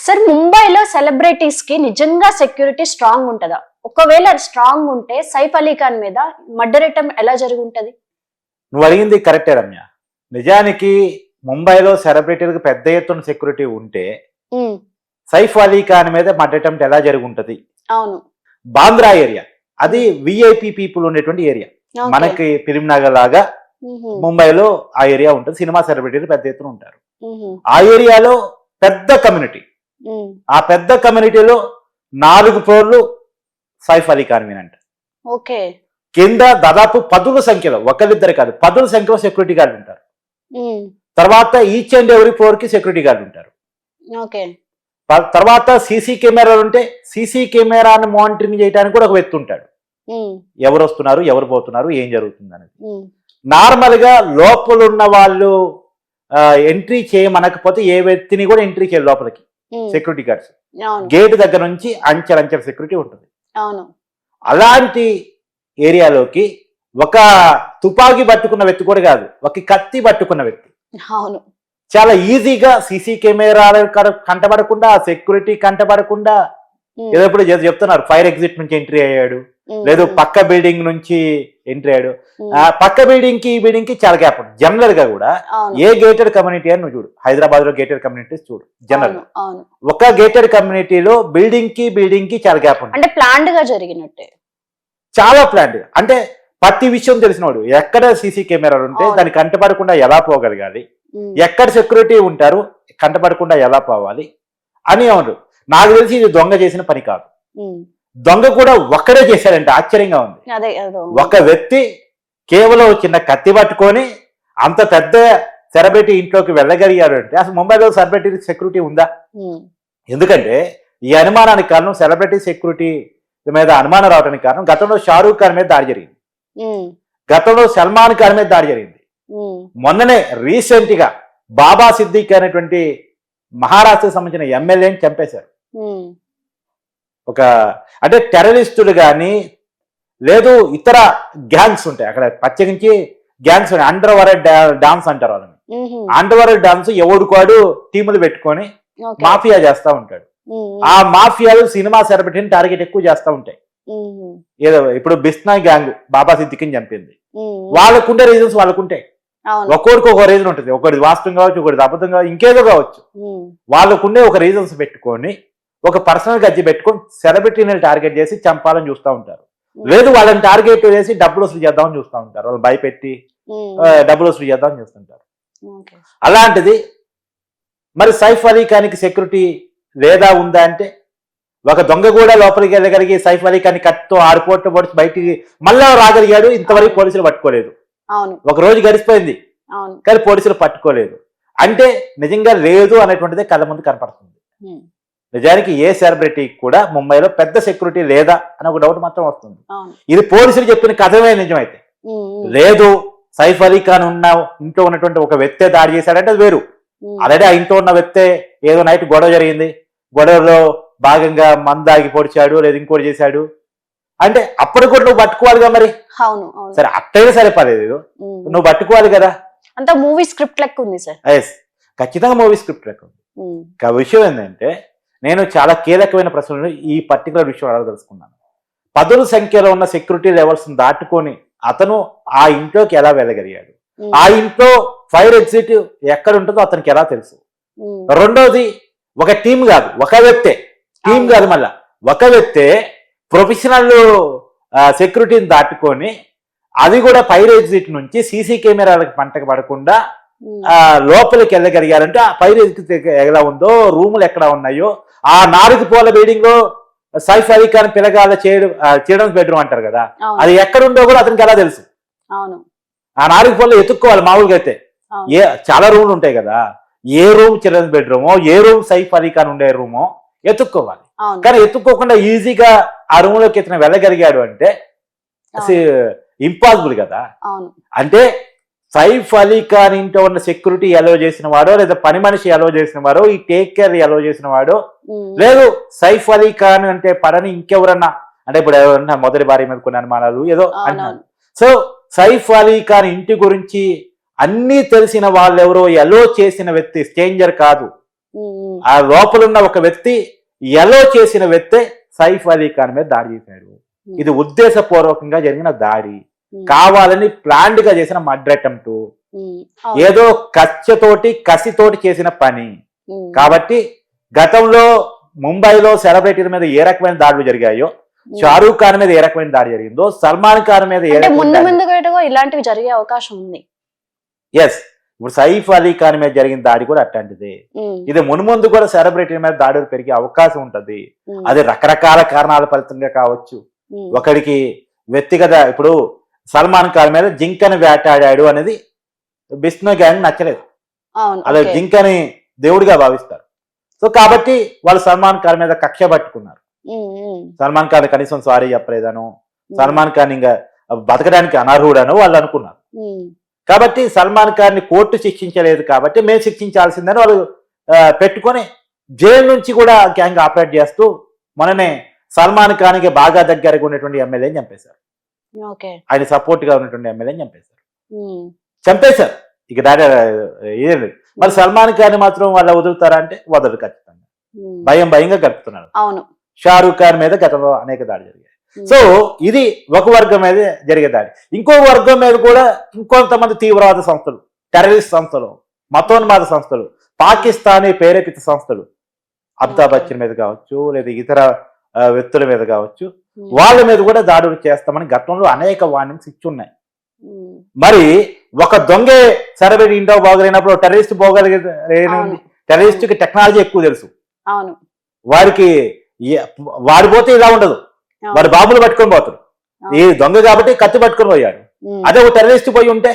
Sir ముంబైలో celebrities కి నిజంగా సెక్యూరిటీ స్ట్రాంగ్ ఉంటదా? ఒకవేళ స్ట్రాంగ్ ఉంటే సైఫ్ అలీ ఖాన్ మీద మర్డర్ అటెంప్ట్ ఎలా జరుగుంటది? నువ్వు అడిగింది కరెక్టే రమ్య. నిజానికి ముంబైలో సెలబ్రిటీలకు పెద్ద ఎత్తున సెక్యూరిటీ ఉంటే సైఫ్ అలీ ఖాన్ మీద మర్డర్ అటెంప్ట్ ఎలా జరుగుంటది? అవును, బాంద్రా ఏరియా అది విఐపి పీపుల్ ఉండేటువంటి ఏరియా. మనకి ఫిలింనగర్ లాగా ముంబైలో ఆ ఏరియా ఉంటుంది. సినిమా సెలబ్రిటీలు పెద్ద ఎత్తున ఉంటారు. ఆ ఏరియాలో పెద్ద కమ్యూనిటీ. ఆ పెద్ద కమ్యూనిటీలో 4 ఫ్లోర్లు సైఫ్ అలీ ఖాన్ మీనంట. ఓకే, కింద దాదాపు 10ల సంఖ్యలో, ఒకరిద్దరు కాదు 10ల సంఖ్యలో సెక్యూరిటీ గార్డు ఉంటారు. తర్వాత ఈచ్ అండ్ ఎవరీ ఫ్లోర్ కి సెక్యూరిటీ గార్డు ఉంటారు. ఓకే, తర్వాత సీసీ కెమెరాలు ఉంటే సీసీ కెమెరాను మానిటరింగ్ చేయడానికి కూడా ఒక వ్యక్తి ఉంటాడు. ఎవరు వస్తున్నారు, ఎవరు పోతున్నారు, ఏం జరుగుతుంది అనేది. నార్మల్ గా లోపల ఉన్న వాళ్ళు ఎంట్రీ చేయమనకపోతే ఏ వ్యక్తిని కూడా ఎంట్రీ చేయాలి లోపలికి. సెక్యూరిటీ గార్డ్స్ గేట్ దగ్గర నుంచి అంచెలంచెల సెక్యూరిటీ ఉంటుంది. అలాంటి ఏరియాలోకి ఒక తుపాకీ పట్టుకున్న వ్యక్తి కూడా కాదు, ఒక కత్తి పట్టుకున్న వ్యక్తి చాలా ఈజీగా సీసీ కెమెరాలు కంటపడకుండా, సెక్యూరిటీ కంటపడకుండా, ఏదో ఇప్పుడు చెప్తున్నారు ఫైర్ ఎగ్జిట్ నుంచి ఎంట్రీ అయ్యాడు, లేదు పక్క బిల్డింగ్ నుంచి ఎంట్రీ అయ్యాడు. పక్క బిల్డింగ్ కి ఈ బిల్డింగ్ కి చాలా గ్యాప్ ఉంటుంది. జనరల్ గా కూడా ఏ గేటెడ్ కమ్యూనిటీ అని నువ్వు చూడు, హైదరాబాద్ లో గేటెడ్ కమ్యూనిటీస్ చూడు, జనరల్ ఒక గేటెడ్ కమ్యూనిటీలో బిల్డింగ్ కి చాలా గ్యాప్ ఉంటుంది. అంటే ప్లాన్డ్ గా జరిగినట్టే, చాలా ప్లాన్డ్. అంటే ప్రతి విషయం తెలిసినవాడు ఎక్కడ సీసీ కెమెరాలు ఉంటే దాన్ని కంటపడకుండా ఎలా పోగలగాలి, ఎక్కడ సెక్యూరిటీ ఉంటారు కంటపడకుండా ఎలా పోవాలి అని అవును. నాకు తెలిసి ఇది దొంగ చేసిన పని కాదు. దొంగ కూడా ఒక్కడే చేశాడంటే ఆశ్చర్యంగా ఉంది. ఒక వ్యక్తి కేవలం చిన్న కత్తి పట్టుకొని అంత పెద్ద సెలబ్రిటీ ఇంట్లోకి వెళ్ళగలిగాడు అంటే అసలు ముంబైలో సెలబ్రిటీ సెక్యూరిటీ ఉందా? ఎందుకంటే ఈ అనుమానానికి కారణం సెలబ్రిటీ సెక్యూరిటీ మీద అనుమానం రావడానికి కారణం గతంలో షారూక్ ఖాన్ మీద దాడి జరిగింది, గతంలో సల్మాన్ ఖాన్ మీద దాడి జరిగింది. మొన్ననే రీసెంట్ గా బాబా సిద్దిక్ అనేటువంటి మహారాష్ట్రకు సంబంధించిన ఎమ్మెల్యేని చంపేశారు. ఒక అంటే టెర్రరిస్టులు కానీ లేదు ఇతర గ్యాంగ్స్ ఉంటాయి అక్కడ, ప్రత్యేకించి గ్యాంగ్స్ ఉన్నాయి. అండర్ వరల్డ్ డాన్స్ అంటారు వాళ్ళని. అండర్ వరల్డ్ డాన్స్ ఎవడుకోడు టీములు పెట్టుకొని మాఫియా చేస్తా ఉంటాడు. ఆ మాఫియాలు సినిమా సెలబ్రిటీని టార్గెట్ ఎక్కువ చేస్తూ ఉంటాయి. ఏదో ఇప్పుడు బిస్నా గ్యాంగ్ బాబా సిద్దికిని చంపింది, వాళ్ళకుండే రీజన్స్ వాళ్ళకుంటాయి. ఒక్కొక్కరికి ఒక రీజన్ ఉంటుంది, ఒకటి వాస్తవం కావచ్చు, ఒకటి అబద్ధం కావచ్చు, ఇంకేదో కావచ్చు. వాళ్ళకుండే ఒక రీజన్స్ పెట్టుకొని ఒక పర్సనల్ గజ్జి పెట్టుకొని సెలబ్రిటీని టార్గెట్ చేసి చంపాలని చూస్తూ ఉంటారు. లేదు వాళ్ళని టార్గెట్ చేసి డబ్బులు వసూలు చేద్దామని చూస్తూ ఉంటారు. వాళ్ళు భయపెట్టి డబ్బులు వసూలు చేద్దామని చూస్తుంటారు. అలాంటిది మరి సైఫ్ అలీ ఖాన్కి సెక్యూరిటీ లేదా ఉందా అంటే, ఒక దొంగ కూడా లోపలికి వెళ్ళగలిగి సైఫ్ అలీ ఖాన్ కత్తితో 6 కోట్లు పొడిచి బయటికి మళ్ళా రాగలిగాడు. ఇంతవరకు పోలీసులు పట్టుకోలేదు. ఒక రోజు గడిచిపోయింది కానీ పోలీసులు పట్టుకోలేదు. అంటే నిజంగా లేదు అనేటువంటిదే కళ్ళ ముందు కనపడుతుంది. నిజానికి ఏ సెలబ్రిటీ కూడా ముంబైలో పెద్ద సెక్యూరిటీ లేదా అని ఒక డౌట్ మాత్రం వస్తుంది. ఇది పోలీసులు చెప్పిన కథమే నిజమైతే, లేదు సైఫ్ అలీ ఖాన్ ఇంట్లో ఉన్నటువంటి ఒక వ్యక్తే దాడి చేశాడంటే అది వేరు. ఆల్రెడీ ఆ ఇంట్లో ఉన్న వ్యక్తే ఏదో నైట్ గొడవ జరిగింది, గొడవలో భాగంగా మందాగి పొడిచాడు, లేదు ఇంకోటి చేశాడు అంటే అప్పుడు కూడా నువ్వు పట్టుకోవాలిగా. మరి సరే అట్టయినా సరిపడలేదు, నువ్వు పట్టుకోవాలి కదా. అంత మూవీ స్క్రిప్ట్ లెక్క ఉంది సార్. ఎస్, ఖచ్చితంగా మూవీ స్క్రిప్ట్ లెక్క ఉంది. ఇంకా విషయం ఏంటంటే నేను చాలా కీలకమైన ప్రశ్నలు ఈ పర్టికులర్ విషయం అడగదలుచుకున్నాను. 10ల సంఖ్యలో ఉన్న సెక్యూరిటీ లెవెల్స్ దాటుకొని అతను ఆ ఇంట్లోకి ఎలా వెళ్ళగలిగాడు, ఆ ఇంట్లో ఫైర్ ఎగ్జిట్ ఎక్కడ ఉంటుందో అతనికి ఎలా తెలుసు. రెండోది ఒక టీం కాదు, ఒక వ్యక్తే, టీం కాదు, మళ్ళా ఒక వ్యక్తే ప్రొఫెషనల్ సెక్యూరిటీని దాటుకొని అది కూడా ఫైర్ ఎగ్జిట్ నుంచి సీసీ కెమెరాలకు పంటకు పడకుండా లోపలికి వెళ్ళగలిగారంటే ఆ ఫైర్ ఎగ్జిట్ ఎలా ఉందో, రూములు ఎక్కడ ఉన్నాయో, ఆ 4 పోల బిల్డింగ్ లో సైఫ్ అలీ ఖాన్ పిల్లగాల చిల్డ్రన్స్ బెడ్రూమ్ అంటారు కదా, అది ఎక్కడుందో కూడా అతనికి ఎలా తెలుసు. ఆ 4 పోల్లో ఎత్తుక్కోవాలి. మామూలుగా అయితే చాలా రూమ్లు ఉంటాయి కదా, ఏ రూమ్ చిల్డ్రన్స్ బెడ్రూమో, ఏ రూమ్ సైఫ్ అలీ ఖాన్ ఉండే రూమో ఎత్తుక్కోవాలి. కానీ ఎత్తుక్కోకుండా ఈజీగా ఆ రూమ్ లోకి ఇతను వెళ్ళగలిగాడు అంటే ఇంపాసిబుల్ కదా. అంటే సైఫ్ అలీ ఖాన్ ఇంట్లో ఉన్న సెక్యూరిటీ అలో చేసిన వాడో, లేదా పని మనిషి అలో చేసిన వాడో, ఈ టేక్ కేర్ అలో చేసిన వాడో, లేదు సైఫ్ అలీ ఖాన్ అంటే పడని ఇంకెవరన్నా, అంటే ఇప్పుడు ఎవరన్నా మొదటి భార్య మీద కొన్ని అనుమానాలు ఏదో అంటున్నారు. సో సైఫ్ అలీ ఖాన్ ఇంటి గురించి అన్నీ తెలిసిన వాళ్ళెవరో అలో చేసిన వ్యక్తి, స్ట్రేంజర్ కాదు, ఆ లోపల ఉన్న ఒక వ్యక్తి ఎలో చేసిన వ్యక్తే సైఫ్ అలీ ఖాన్ మీద దాడి చేశాడు. ఇది ఉద్దేశపూర్వకంగా జరిగిన దాడి, కావాలని ప్లాన్డ్ గా చేసిన మర్డర్ అటెంప్ట్, ఏదో కసితోటి చేసిన పని. కాబట్టి గతంలో ముంబైలో సెలబ్రిటీల మీద ఏ రకమైన దాడులు జరిగాయో, షారూక్ ఖాన్ మీద ఏ రకమైన దాడి జరిగిందో, సల్మాన్ ఖాన్ మీద ఇలాంటివి జరిగే అవకాశం ఉంది. ఎస్, ఇప్పుడు సైఫ్ అలీ ఖాన్ మీద జరిగిన దాడి కూడా అట్లాంటిది. ఇది మున్ముందు కూడా సెలబ్రిటీ మీద దాడులు పెరిగే అవకాశం ఉంటది. అది రకరకాల కారణాల ఫలితంగా కావచ్చు. ఒకడికి వ్యక్తిగత, ఇప్పుడు సల్మాన్ ఖాన్ మీద జింకని వేటాడాడు అనేది బిష్ణు గ్యాంగ్ నచ్చలేదు. అలా జింకని దేవుడిగా భావిస్తారు. సో కాబట్టి వాళ్ళు సల్మాన్ ఖాన్ మీద కక్ష పట్టుకున్నారు. సల్మాన్ ఖాన్ కనీసం సారీ చెప్పలేదను, సల్మాన్ ఖాన్ ఇంకా బతకడానికి అనర్హుడను వాళ్ళు అనుకున్నారు. కాబట్టి సల్మాన్ ఖాన్ ని కోర్టు శిక్షించలేదు కాబట్టి మేము శిక్షించాల్సిందని వాళ్ళు పెట్టుకొని జైలు నుంచి కూడా గ్యాంగ్ ఆపరేట్ చేస్తూ మొన్ననే సల్మాన్ ఖాన్ కి బాగా దగ్గరగా ఉన్నటువంటి ఎమ్మెల్యేని చంపేశారు. ఆయన సపోర్ట్ గా ఉన్నటువంటి ఎమ్మెల్యేని చంపేశారు. ఇక దాని ఏం లేదు. మరి సల్మాన్ ఖాన్ మాత్రం వాళ్ళు వదులుతారా అంటే వదలరు ఖచ్చితంగా. భయంగా గడుపుతున్నారు. షారూక్ ఖాన్ మీద గతంలో అనేక దాడి జరిగాయి. సో ఇది ఒక వర్గం మీద జరిగే దాడి. ఇంకో వర్గం మీద కూడా ఇంకొంతమంది తీవ్రవాద సంస్థలు, టెర్రరిస్ట్ సంస్థలు, మతోన్మాద సంస్థలు, పాకిస్తానీ ప్రేరేపిత సంస్థలు, అమితాబ్ బచ్చన్ మీద కావచ్చు, లేదా ఇతర వ్యక్తుల మీద కావచ్చు, వాళ్ళ మీద కూడా దాడులు చేస్తామని గతంలో అనేక వార్నింగ్స్ ఇచ్చున్నాయి. మరి ఒక దొంగే సెలబ్రిటీ ఇంట్లో బాగలేనప్పుడు టెర్రరిస్ట్ పోగలిగేది. టెర్రరిస్ట్ కి టెక్నాలజీ ఎక్కువ తెలుసు. వాడికి వాడిపోతే ఇలా ఉండదు, వాడు బాంబులు పట్టుకొని పోతాడు. ఈ దొంగ కాబట్టి కత్తి పట్టుకొని పోయాడు. అదే ఒక టెర్రరిస్ట్ పోయి ఉంటే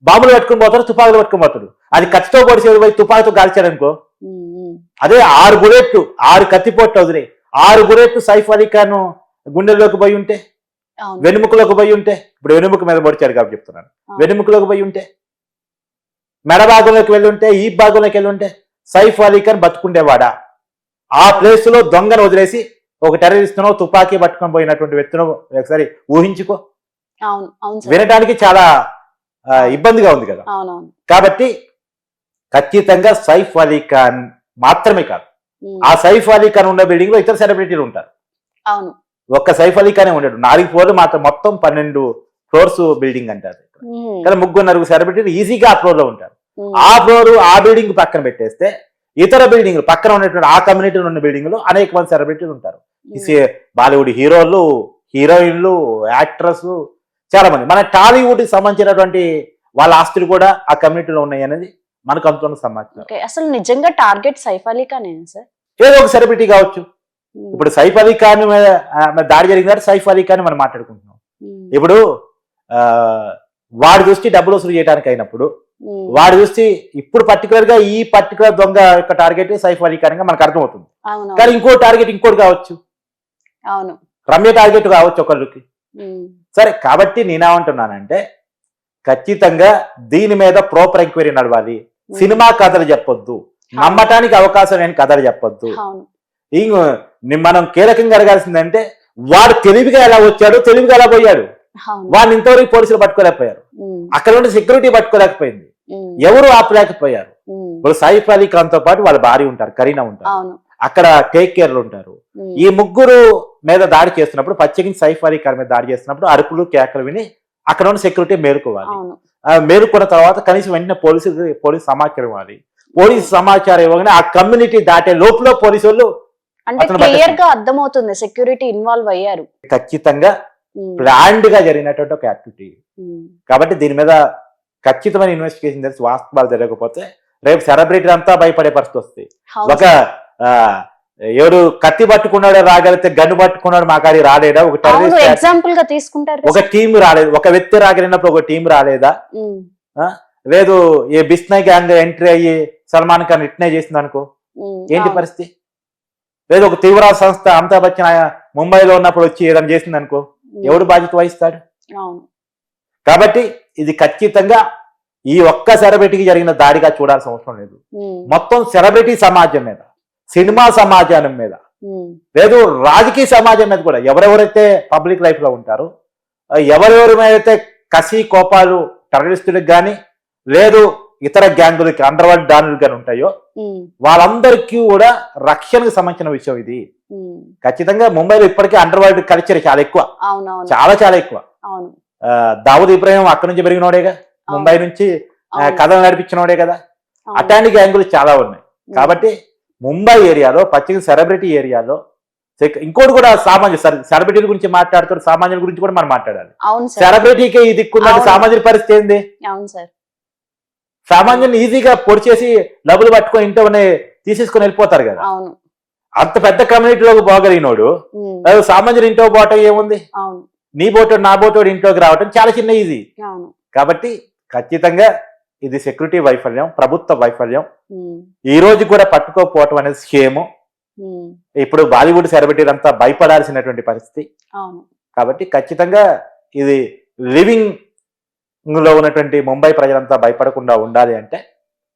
బాంబులు పట్టుకొని పోతాడు, తుపాకులు పట్టుకొని పోతాడు. అది కత్తితో పొడిచేది పోయి తుపాకుతో కాల్చాడు అనుకో, అదే 6 బుల్లెట్లు 6 కత్తిపోట్లు వదిలే 6 బుల్లెట్లు సైఫ్ అలీ ఖాన్ గుండెల్లోకి పోయి ఉంటే, వెనుముకలోకి పోయి ఉంటే, ఇప్పుడు వెనుముక మీద పొడిచాడు కాబట్టి చెప్తున్నాను, వెనుముకలోకి పోయి ఉంటే, మెడ భాగంలోకి వెళ్ళి ఉంటే, ఈ భాగంలోకి వెళ్ళి ఉంటే సైఫ్ అలీ ఖాన్ బతుకుండేవాడా? ఆ ప్లేస్ లో దొంగను వదిలేసి ఒక టెర్రరిస్ట్నో తుపాకీ పట్టుకొని పోయినటువంటి వ్యక్తినో ఒకసారి ఊహించుకో. వినడానికి చాలా ఇబ్బందిగా ఉంది కదా. కాబట్టి ఖచ్చితంగా సైఫ్ అలీ ఖాన్ మాత్రమే కాదు, ఆ సైఫ్ అలీ ఖాన్ ఉన్న బిల్డింగ్ లో ఇతర సెలబ్రిటీలు ఉంటారు. ఒక్క సైఫ్ అలీ ఖానే ఉండడు. 4 ఫ్లోర్లు మాత్రం, మొత్తం 12 ఫ్లోర్స్ బిల్డింగ్ అంటారు. కానీ 3-4 సెలబ్రిటీలు ఈజీగా ఆ ఫ్లోర్ లో ఉంటారు. ఆ ఫ్లోర్, ఆ బిల్డింగ్ పక్కన పెట్టేస్తే ఇతర బిల్డింగ్లు పక్కన ఉన్నటువంటి ఆ కమ్యూనిటీలో ఉన్న బిల్డింగ్ లో అనేక మంది సెలబ్రిటీలు ఉంటారు. బాలీవుడ్ హీరోలు, హీరోయిన్లు, యాక్ట్రెస్, చాలా మంది. మన టాలీవుడ్ కి సంబంధించినటువంటి వాళ్ళ ఆస్తులు కూడా ఆ కమ్యూనిటీలో ఉన్నాయి అనేది మనకు అంతున్న సమాచారం. అసలు నిజంగా టార్గెట్ సైఫ్ అలీ ఖాన్ సార్? ఏదో ఒక సెలబ్రిటీ కావచ్చు. ఇప్పుడు సైఫ్ అలీ ఖాన్ మీద దాడి జరిగిందంటే సైఫ్ అలీ ఖాన్ మనం మాట్లాడుకుంటున్నాం. ఇప్పుడు వాడి దృష్టి డబ్బులు వసూలు చేయడానికి అయినప్పుడు, వాడి దృష్టి ఇప్పుడు పర్టికులర్ గా ఈ పర్టికులర్ దొంగ యొక్క టార్గెట్ సైఫ్ అలీ ఖాన్ గా మనకు అర్థమవుతుంది. కానీ ఇంకో టార్గెట్ ఇంకోటి కావచ్చు, రమ్య టార్గెట్ కావచ్చు ఒకళ్ళకి. సరే, కాబట్టి నేనేమంటున్నానంటే ఖచ్చితంగా దీని మీద ప్రాపర్ ఎంక్వైరీ నడవాలి. సినిమా కథలు చెప్పొద్దు, నమ్మటానికి అవకాశం లేని కథలు చెప్పొద్దు. మనం కీలకంగా అడగాల్సిందంటే వాడు తెలివిగా ఎలా వచ్చాడు, తెలివిగా ఎలా పోయాడు. వాడిని ఇంతవరకు పోలీసులు పట్టుకోలేకపోయారు, అక్కడ ఉండి సెక్యూరిటీ పట్టుకోలేకపోయింది, ఎవరు ఆపలేకపోయారు. ఇప్పుడు సైఫ్ అలీ ఖాన్ తో పాటు వాళ్ళ భార్య ఉంటారు, కరీనా ఉంటారు, అక్కడ టేక్ కేర్లు ఉంటారు. ఈ ముగ్గురు మీద దాడి చేస్తున్నప్పుడు, ప్రత్యేకించి సైఫ్ అలీ ఖాన్ మీద దాడి చేస్తున్నప్పుడు అరుపులు కేకలు విని అక్కడ ఉన్న సెక్యూరిటీ మేలుకోవాలి. మేలుకున్న తర్వాత కనీసం వెంటనే పోలీసు సమాచారం ఇవ్వాలి. పోలీసు సమాచారం ఇవ్వగానే ఆ కమ్యూనిటీ దాటే లోపల పోలీసు వాళ్ళు అర్థమవుతుంది సెక్యూరిటీ ఇన్వాల్వ్ అయ్యారు. ఖచ్చితంగా ప్లాన్డ్ గా జరిగినటువంటి ఒక యాక్టివిటీ. కాబట్టి దీని మీద ఖచ్చితమైన ఇన్వెస్టిగేషన్ తెలిసి వాస్తవాలు తెలియకపోతే రేపు సెలబ్రిటీ అంతా భయపడే పరిస్థితి వస్తుంది. ఒక ఎవరు కత్తి పట్టుకున్నాడో రాగలిగితే గన్ను పట్టుకున్నాడు మాకాడి రాలేదా? ఒక టెర్రరిస్ట్ ఎగ్జాంపుల్ గా తీసుకుంటారు. ఒక టీం రాలేదు, ఒక వ్యక్తి రాగలిగినప్పుడు ఒక టీం రాలేదా? లేదు, ఏ బిష్ణు గ్యాంగ్ ఎంట్రీ అయ్యి సల్మాన్ ఖాన్ ఇట్నే చేసింది అనుకో, ఏంటి పరిస్థితి? లేదు, ఒక తీవ్రవాద సంస్థ అమితాబ్ బచ్చన్ ముంబైలో ఉన్నప్పుడు వచ్చి ఏదైనా చేసింది అనుకో, ఎవడు బాధ్యత వహిస్తాడు? కాబట్టి ఇది ఖచ్చితంగా ఈ ఒక్క సెలబ్రిటీకి జరిగిన దాడిగా చూడాల్సిన అవసరం లేదు. మొత్తం సెలబ్రిటీ సమాజం మీద, సినిమా సమాజం మీద, లేదు రాజకీయ సమాజం మీద కూడా ఎవరెవరైతే పబ్లిక్ లైఫ్ లో ఉంటారో, ఎవరెవరి మీద అయితే కసి కోపాలు టెర్రరిస్టులకు కానీ, లేదు ఇతర గ్యాంగులకి అండర్ వరల్డ్ డాన్లు కానీ ఉంటాయో వాళ్ళందరికీ కూడా రక్షణకు సంబంధించిన విషయం ఇది. ఖచ్చితంగా ముంబైలో ఇప్పటికీ అండర్ వరల్డ్ కల్చర్ చాలా ఎక్కువ, అవునవును చాలా చాలా ఎక్కువ. అవును దావుద్ ఇబ్రాహిం అక్కడి నుంచి పెరిగినోడేగా, ముంబై నుంచి కథలు నడిపించినోడే కదా. అట్లాంటి గ్యాంగులు చాలా ఉన్నాయి. కాబట్టి ముంబై ఏరియాలో పచ్చిక సెలబ్రిటీ ఏరియాలో ఇంకోటి కూడా సామాన్య సెలబ్రిటీల గురించి మాట్లాడుతారు, సామాన్యుల గురించి కూడా మనం మాట్లాడాలి. అవును సార్, సెలబ్రిటీకి ఈ దిక్కుందంటే సామాన్యుల పరిస్థితి ఏంది? అవును సార్, సామాన్యుని ఈజీగా పొడి చేసి డబ్బులు పట్టుకొని ఇంట్లో తీసేసుకొని వెళ్ళిపోతారు కదా. అవును అంత పెద్ద కమ్యూనిటీలోకి పోగలిగినోడు సామాన్యుడు ఇంట్లో పోవటం ఏముంది? అవును నీ బోటోడు నా బోటోడు ఇంట్లోకి రావటం చాలా చిన్న ఈజీ. అవును కాబట్టి ఖచ్చితంగా ఇది సెక్యూరిటీ వైఫల్యం, ప్రభుత్వ వైఫల్యం. ఈ రోజు కూడా పట్టుకోకపోవటం అనేది స్కేము. ఇప్పుడు బాలీవుడ్ సెలబ్రిటీలు అంతా భయపడాల్సినటువంటి పరిస్థితి. అవును కాబట్టి ఖచ్చితంగా ఇది లివింగ్ లో ఉన్నటువంటి ముంబై ప్రజలంతా భయపడకుండా ఉండాలి అంటే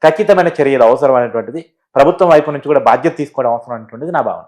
ఖచ్చితమైన చర్యలు అవసరమైనటువంటిది. ప్రభుత్వం వైపు నుంచి కూడా బాధ్యత తీసుకోవడం అవసరం అనేటువంటిది నా భావన.